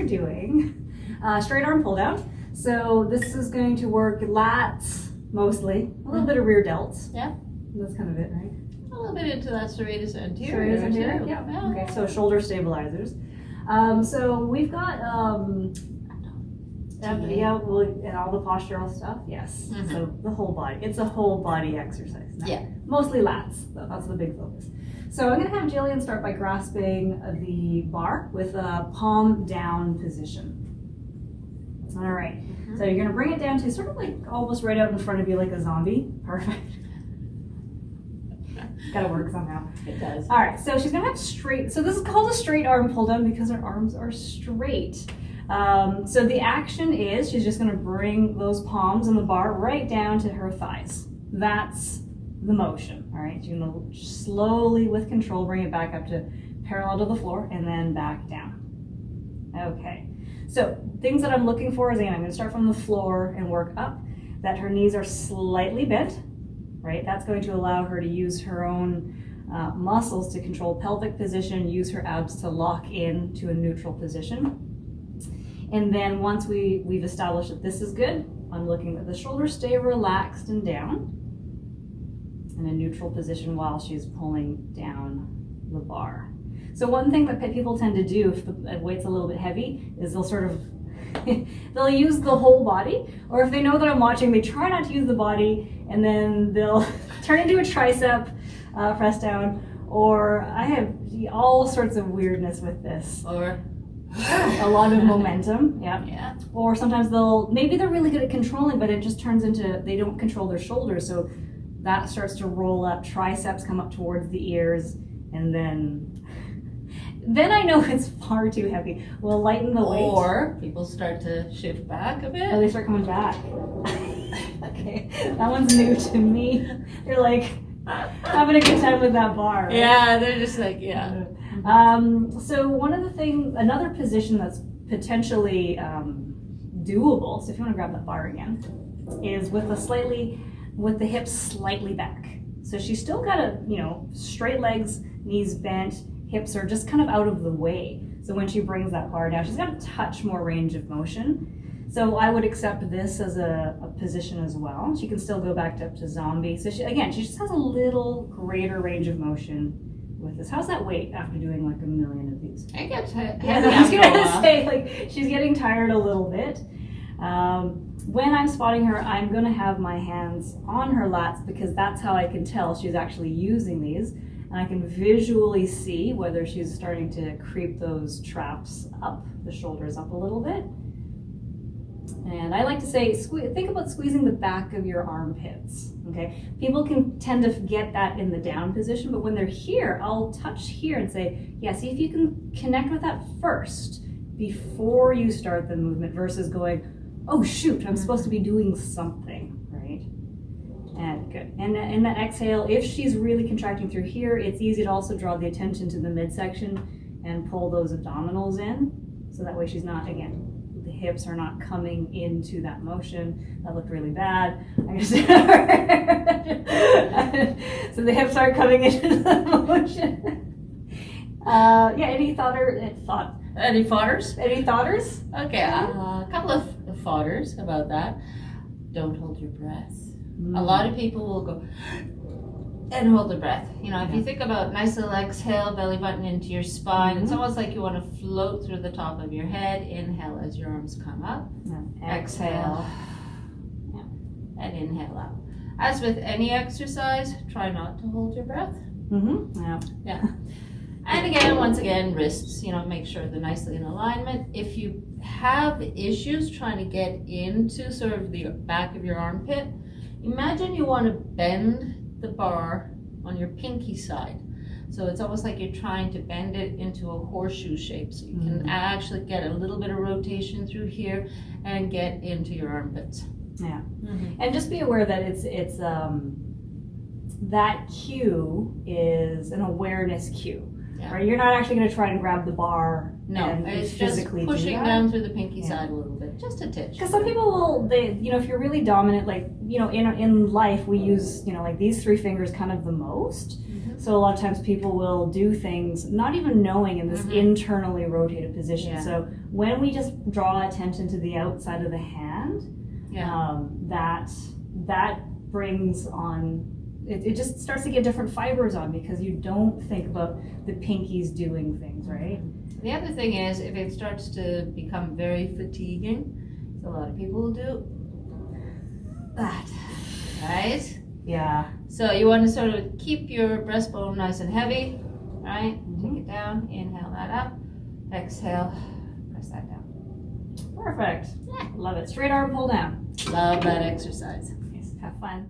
doing straight arm pull down. So this is going to work lats mostly, a little bit of rear delts. Yeah. That's kind of it, right? A little bit into that serratus anterior. Serratus anterior, too. yeah. Okay, so shoulder stabilizers. So we've got and all the postural stuff, yes. Mhm. So the whole body, it's a whole body exercise. Now, Yeah. mostly lats, though. That's the big focus. So I'm gonna have Gillian start by grasping the bar with a palm down position. All right, so you're gonna bring it down to sort of like almost right out in front of you like a zombie. Perfect. Gotta work somehow. It does. All right, so she's gonna have straight, so this is called a straight arm pull down because her arms are straight. So the action is she's just gonna bring those palms and the bar right down to her thighs. That's the motion, all right? You're gonna slowly, with control, bring it back up to parallel to the floor and then back down. Okay, so things that I'm looking for is, again, I'm gonna start from the floor and work up, that her knees are slightly bent, right? That's going to allow her to use her own muscles to control pelvic position, use her abs to lock in to a neutral position. And then once we've established that this is good, I'm looking that the shoulders stay relaxed and down in a neutral position while she's pulling down the bar. So one thing that people tend to do if the weight's a little bit heavy is they'll sort of, they'll use the whole body, or if they know that I'm watching, they try not to use the body, and then they'll turn into a tricep press down, or I have all sorts of weirdness with this. Or a lot of momentum, yeah. Yeah. Or sometimes maybe they're really good at controlling, but it just turns into, they don't control their shoulders, so that starts to roll up, triceps come up towards the ears, and then I know it's far too heavy. We'll lighten the weight. Or people start to shift back a bit. Oh, they start coming back. Okay, that one's new to me. They're like having a good time with that bar. Right? Yeah, they're just like, yeah. So another position that's potentially doable, so if you want to grab that bar again, is with the hips slightly back. So she's still got straight legs, knees bent, hips are just kind of out of the way. So when she brings that bar down, she's got a touch more range of motion. So I would accept this as a position as well. She can still go back up to zombie. So she just has a little greater range of motion with this. How's that weight after doing like a million of these? I get I was gonna say, like, she's getting tired a little bit. When I'm spotting her, I'm gonna have my hands on her lats because that's how I can tell she's actually using these. And I can visually see whether she's starting to creep those traps up, the shoulders up a little bit. And I like to say, think about squeezing the back of your armpits, okay? People can tend to get that in the down position, but when they're here, I'll touch here and say, yeah, see if you can connect with that first before you start the movement versus going, oh shoot, I'm supposed to be doing something, right? And good. And that exhale, if she's really contracting through here, it's easy to also draw the attention to the midsection and pull those abdominals in. So that way she's not, again, the hips are not coming into that motion. That looked really bad. So the hips aren't coming into the motion. Any thoughters? Any thoughters? Okay, a couple of fodders about that. Don't hold your breath. A lot of people will go and hold their breath. If you think about nice little exhale, belly button into your spine, it's almost like you want to float through the top of your head. Inhale as your arms come up. Exhale. And inhale out. As with any exercise, try not to hold your breath. Yeah. And again, once again, wrists, make sure they're nicely in alignment. If you have issues trying to get into sort of the back of your armpit, imagine you want to bend the bar on your pinky side. So it's almost like you're trying to bend it into a horseshoe shape. So you can actually get a little bit of rotation through here and get into your armpits. Yeah. And just be aware that it's that cue is an awareness cue. Yeah. Right? You're not actually going to try and grab the bar. No, it's just pushing down through the pinky side a little bit, just a titch. Because some people will, if you're really dominant, like, in life we use, like these three fingers kind of the most. So a lot of times people will do things not even knowing in this internally rotated position. Yeah. So when we just draw attention to the outside of the hand, that brings on, it just starts to get different fibers on because you don't think about the pinkies doing things, right? The other thing is, if it starts to become very fatiguing, a lot of people will do that, right? Yeah. So you want to sort of keep your breastbone nice and heavy, right? Take it down, inhale that up, exhale, press that down. Perfect. Love it. Straight arm pull down. Love that exercise. Yes, have fun.